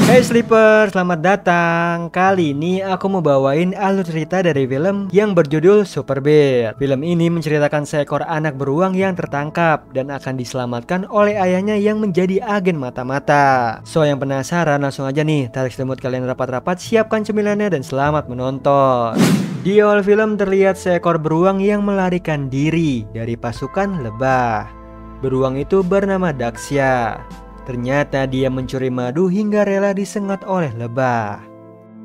Hey Sleeper, selamat datang. Kali ini aku mau bawain alur cerita dari film yang berjudul Super Bear. Film ini menceritakan seekor anak beruang yang tertangkap dan akan diselamatkan oleh ayahnya yang menjadi agen mata-mata. So yang penasaran langsung aja nih, tarik selimut kalian rapat-rapat, siapkan cemilannya dan selamat menonton. Di awal film terlihat seekor beruang yang melarikan diri dari pasukan lebah. Beruang itu bernama Daksya. Ternyata dia mencuri madu hingga rela disengat oleh lebah.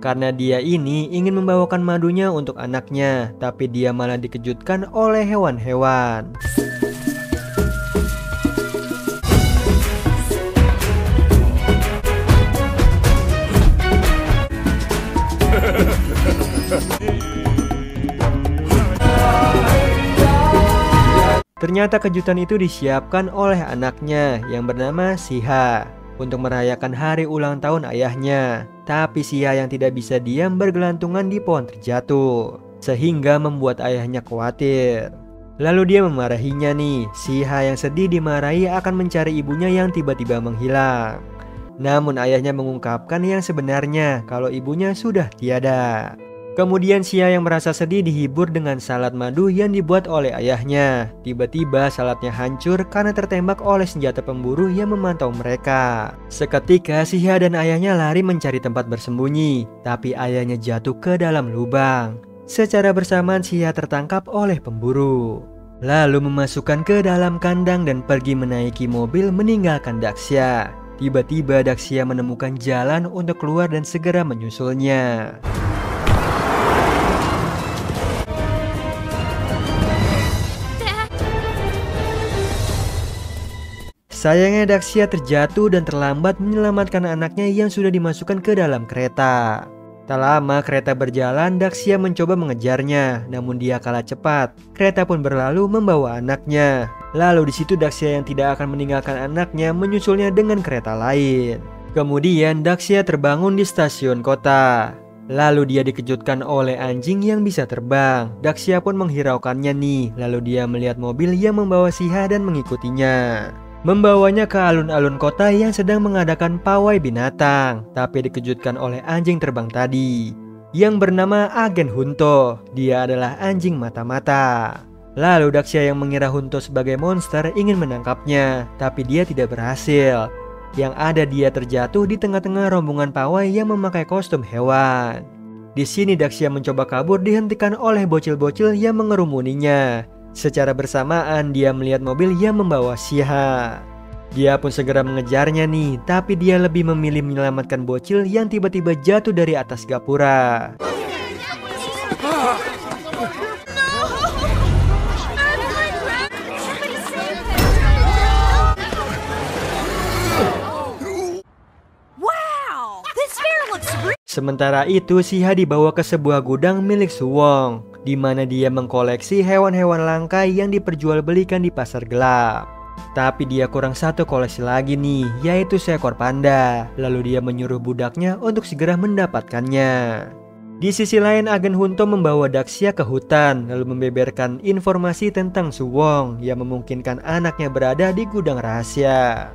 Karena dia ini ingin membawakan madunya untuk anaknya, tapi dia malah dikejutkan oleh hewan-hewan. Ternyata kejutan itu disiapkan oleh anaknya yang bernama Siha untuk merayakan hari ulang tahun ayahnya. Tapi Siha yang tidak bisa diam bergelantungan di pohon terjatuh, sehingga membuat ayahnya khawatir. Lalu dia memarahinya nih. Siha yang sedih dimarahi akan mencari ibunya yang tiba-tiba menghilang. Namun ayahnya mengungkapkan yang sebenarnya kalau ibunya sudah tiada. Kemudian Siha yang merasa sedih dihibur dengan salad madu yang dibuat oleh ayahnya. Tiba-tiba saladnya hancur karena tertembak oleh senjata pemburu yang memantau mereka. Seketika Siha dan ayahnya lari mencari tempat bersembunyi, tapi ayahnya jatuh ke dalam lubang. Secara bersamaan Siha tertangkap oleh pemburu, lalu memasukkan ke dalam kandang dan pergi menaiki mobil meninggalkan Daksya. Tiba-tiba Daksya menemukan jalan untuk keluar dan segera menyusulnya. Sayangnya Daksya terjatuh dan terlambat menyelamatkan anaknya yang sudah dimasukkan ke dalam kereta. Tak lama kereta berjalan, Daksya mencoba mengejarnya, namun dia kalah cepat. Kereta pun berlalu membawa anaknya. Lalu di situ Daksya yang tidak akan meninggalkan anaknya menyusulnya dengan kereta lain. Kemudian Daksya terbangun di stasiun kota. Lalu dia dikejutkan oleh anjing yang bisa terbang. Daksya pun menghiraukannya nih. Lalu dia melihat mobil yang membawa Siha dan mengikutinya, membawanya ke alun-alun kota yang sedang mengadakan pawai binatang. Tapi dikejutkan oleh anjing terbang tadi yang bernama Agen Hunto. Dia adalah anjing mata-mata. Lalu Daksya yang mengira Hunto sebagai monster ingin menangkapnya, tapi dia tidak berhasil. Yang ada dia terjatuh di tengah-tengah rombongan pawai yang memakai kostum hewan. Di sini Daksya mencoba kabur dihentikan oleh bocil-bocil yang mengerumuninya. Secara bersamaan dia melihat mobil yang membawa Siha. Dia pun segera mengejarnya nih, tapi dia lebih memilih menyelamatkan bocil yang tiba-tiba jatuh dari atas gapura. Sementara itu Siha dibawa ke sebuah gudang milik Suwong, di mana dia mengkoleksi hewan-hewan langka yang diperjualbelikan di pasar gelap. Tapi dia kurang satu koleksi lagi nih, yaitu seekor panda. Lalu dia menyuruh budaknya untuk segera mendapatkannya. Di sisi lain Agen Hunto membawa Daksya ke hutan, lalu membeberkan informasi tentang Suwong yang memungkinkan anaknya berada di gudang rahasia,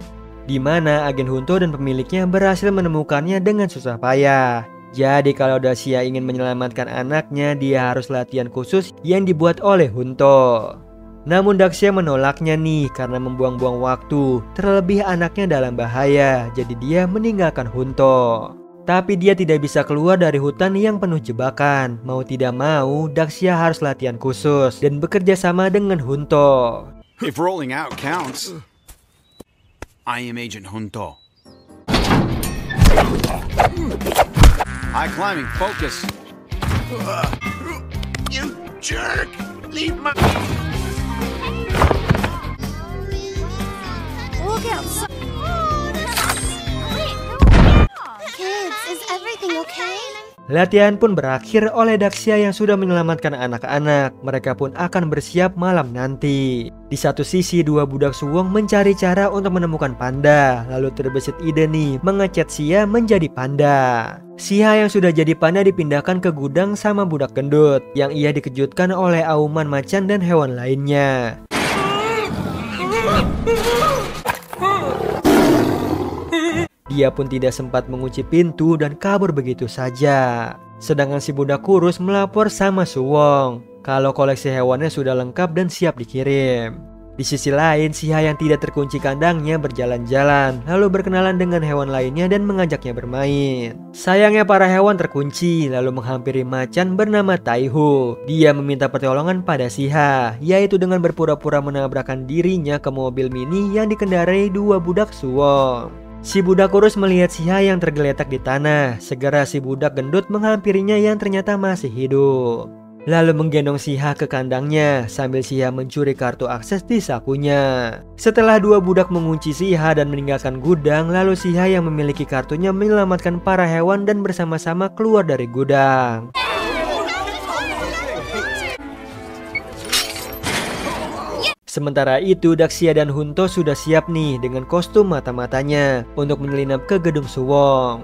di mana Agen Hunto dan pemiliknya berhasil menemukannya dengan susah payah. Jadi kalau Daksya ingin menyelamatkan anaknya, dia harus latihan khusus yang dibuat oleh Hunto. Namun Daksya menolaknya nih karena membuang-buang waktu. Terlebih anaknya dalam bahaya, jadi dia meninggalkan Hunto. Tapi dia tidak bisa keluar dari hutan yang penuh jebakan. Mau tidak mau, Daksya harus latihan khusus dan bekerja sama dengan Hunto. If rolling out counts, I am Agent Hunto. High climbing, focus. You jerk! Leave my... Look outside. Kids, is everything okay? Latihan pun berakhir oleh Daxia yang sudah menyelamatkan anak-anak. Mereka pun akan bersiap malam nanti. Di satu sisi dua budak Suwong mencari cara untuk menemukan panda. Lalu terbesit ide nih mengecat Xia menjadi panda. Xia yang sudah jadi panda dipindahkan ke gudang sama budak gendut, yang ia dikejutkan oleh auman macan dan hewan lainnya. Dia pun tidak sempat mengunci pintu dan kabur begitu saja. Sedangkan si budak kurus melapor sama Suwong kalau koleksi hewannya sudah lengkap dan siap dikirim. Di sisi lain, Xia yang tidak terkunci kandangnya berjalan-jalan, lalu berkenalan dengan hewan lainnya dan mengajaknya bermain. Sayangnya para hewan terkunci, lalu menghampiri macan bernama Taihu. Dia meminta pertolongan pada Xia, yaitu dengan berpura-pura menabrakkan dirinya ke mobil mini yang dikendarai dua budak Suwong. Si budak kurus melihat Xia yang tergeletak di tanah. Segera si budak gendut menghampirinya yang ternyata masih hidup. Lalu menggendong Xia ke kandangnya sambil Xia mencuri kartu akses di sakunya. Setelah dua budak mengunci Xia dan meninggalkan gudang, lalu Xia yang memiliki kartunya menyelamatkan para hewan dan bersama-sama keluar dari gudang. Sementara itu Daxia dan Hunto sudah siap nih dengan kostum mata-matanya untuk menyelinap ke gedung Suwong.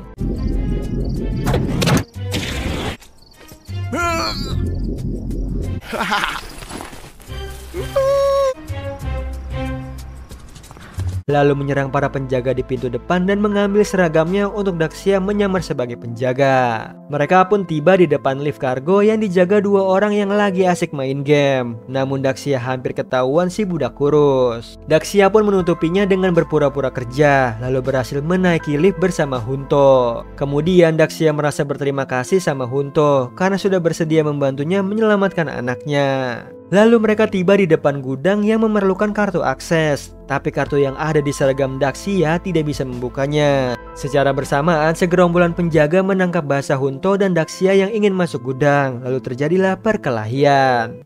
Lalu menyerang para penjaga di pintu depan dan mengambil seragamnya untuk Daxia menyamar sebagai penjaga. Mereka pun tiba di depan lift kargo yang dijaga dua orang yang lagi asik main game. Namun Daxia hampir ketahuan si budak kurus. Daxia pun menutupinya dengan berpura-pura kerja, lalu berhasil menaiki lift bersama Hunto. Kemudian Daxia merasa berterima kasih sama Hunto karena sudah bersedia membantunya menyelamatkan anaknya. Lalu mereka tiba di depan gudang yang memerlukan kartu akses. Tapi kartu yang ada di seragam Daxia tidak bisa membukanya. Secara bersamaan segerombolan penjaga menangkap basah Hunto dan Daxia yang ingin masuk gudang. Lalu terjadilah perkelahian.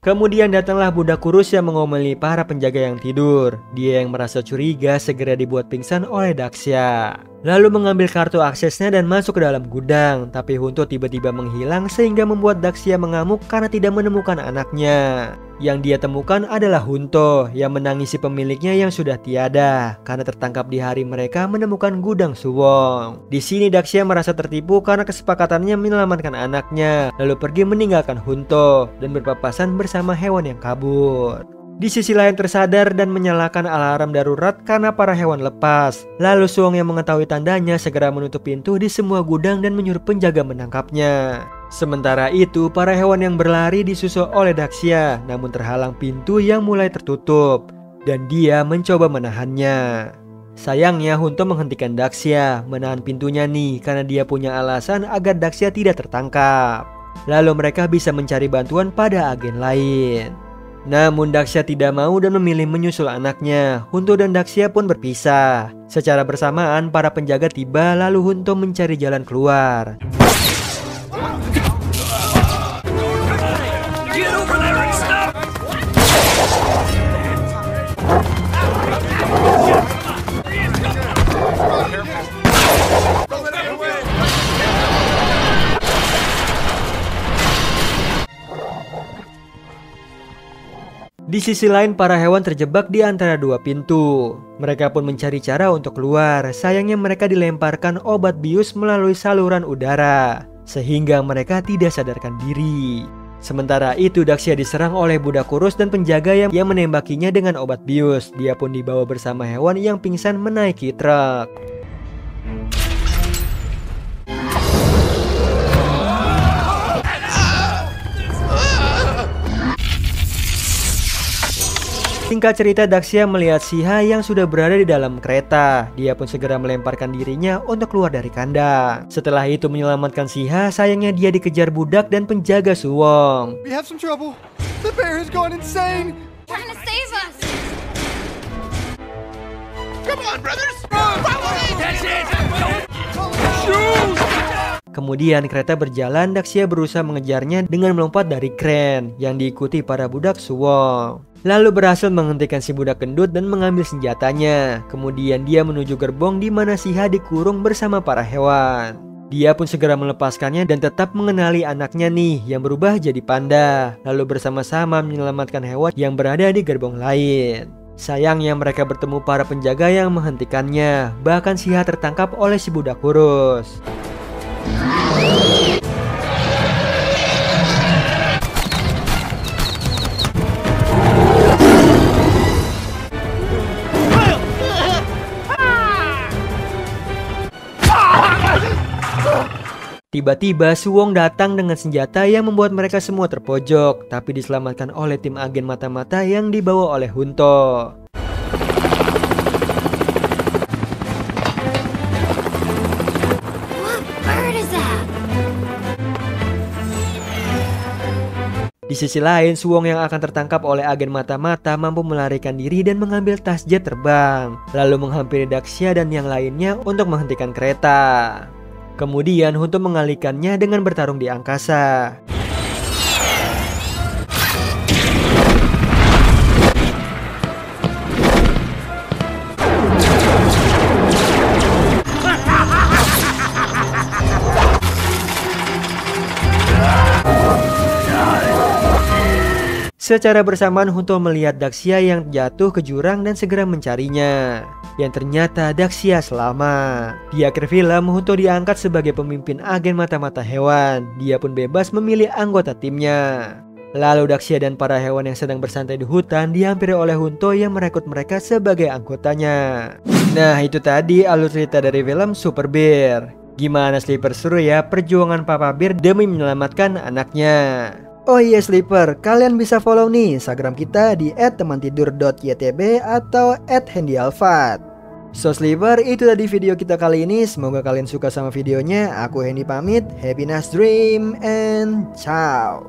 Kemudian datanglah budak kurus yang mengomeli para penjaga yang tidur. Dia yang merasa curiga segera dibuat pingsan oleh Daxia. Lalu mengambil kartu aksesnya dan masuk ke dalam gudang. Tapi Hunto tiba-tiba menghilang sehingga membuat Daxia mengamuk karena tidak menemukan anaknya. Yang dia temukan adalah Hunto yang menangisi pemiliknya yang sudah tiada karena tertangkap di hari mereka menemukan gudang Suwong. Di sini Daxia merasa tertipu karena kesepakatannya menyelamatkan anaknya, lalu pergi meninggalkan Hunto dan berpapasan bersama hewan yang kabur. Di sisi lain tersadar dan menyalakan alarm darurat karena para hewan lepas. Lalu Suwong yang mengetahui tandanya segera menutup pintu di semua gudang dan menyuruh penjaga menangkapnya. Sementara itu para hewan yang berlari disusul oleh Daxia, namun terhalang pintu yang mulai tertutup dan dia mencoba menahannya. Sayangnya Hunto menghentikan Daxia, menahan pintunya nih karena dia punya alasan agar Daxia tidak tertangkap. Lalu mereka bisa mencari bantuan pada agen lain. Namun Daxia tidak mau dan memilih menyusul anaknya. Hunto dan Daxia pun berpisah. Secara bersamaan para penjaga tiba lalu Hunto mencari jalan keluar. Di sisi lain para hewan terjebak di antara dua pintu. Mereka pun mencari cara untuk keluar. Sayangnya mereka dilemparkan obat bius melalui saluran udara sehingga mereka tidak sadarkan diri. Sementara itu Daxia diserang oleh budak kurus dan penjaga yang menembakinya dengan obat bius. Dia pun dibawa bersama hewan yang pingsan menaiki truk. Singkat cerita Daxia melihat Xia yang sudah berada di dalam kereta. Dia pun segera melemparkan dirinya untuk keluar dari kandang. Setelah itu menyelamatkan Xia, sayangnya dia dikejar budak dan penjaga Suwong. We have some trouble. The bear has gone insane. Trying to save us! Come on, brothers. Follow me. That's it. Kemudian kereta berjalan, Daxia berusaha mengejarnya dengan melompat dari kren yang diikuti para budak Suwong. lalu berhasil menghentikan si budak gendut dan mengambil senjatanya. Kemudian dia menuju gerbong di mana Shiha dikurung bersama para hewan. Dia pun segera melepaskannya dan tetap mengenali anaknya nih yang berubah jadi panda, lalu bersama-sama menyelamatkan hewan yang berada di gerbong lain. Sayangnya mereka bertemu para penjaga yang menghentikannya. Bahkan Shiha tertangkap oleh si budak kurus. Tiba-tiba Suwong datang dengan senjata yang membuat mereka semua terpojok, tapi diselamatkan oleh tim agen mata-mata yang dibawa oleh Hunto. Di sisi lain, Suwong yang akan tertangkap oleh agen mata-mata mampu melarikan diri dan mengambil tas jet terbang, lalu menghampiri Daxia dan yang lainnya untuk menghentikan kereta. Kemudian Hunto mengalihkannya dengan bertarung di angkasa. Secara bersamaan Hunto melihat Daxia yang jatuh ke jurang dan segera mencarinya. Yang ternyata Daxia selamat. Di akhir film, Hunto diangkat sebagai pemimpin agen mata-mata hewan. Dia pun bebas memilih anggota timnya. Lalu Daxia dan para hewan yang sedang bersantai di hutan dihampiri oleh Hunto yang merekrut mereka sebagai anggotanya. Nah, itu tadi alur cerita dari film Super Bear. Gimana Sleeper, seru ya perjuangan Papa Bear demi menyelamatkan anaknya. Oh iya Sleeper, kalian bisa follow nih Instagram kita di @temantidur.ytb atau @handyalfat. So Sleeper, itu tadi video kita kali ini. Semoga kalian suka sama videonya. Aku Hendy pamit, happy nice dream and ciao.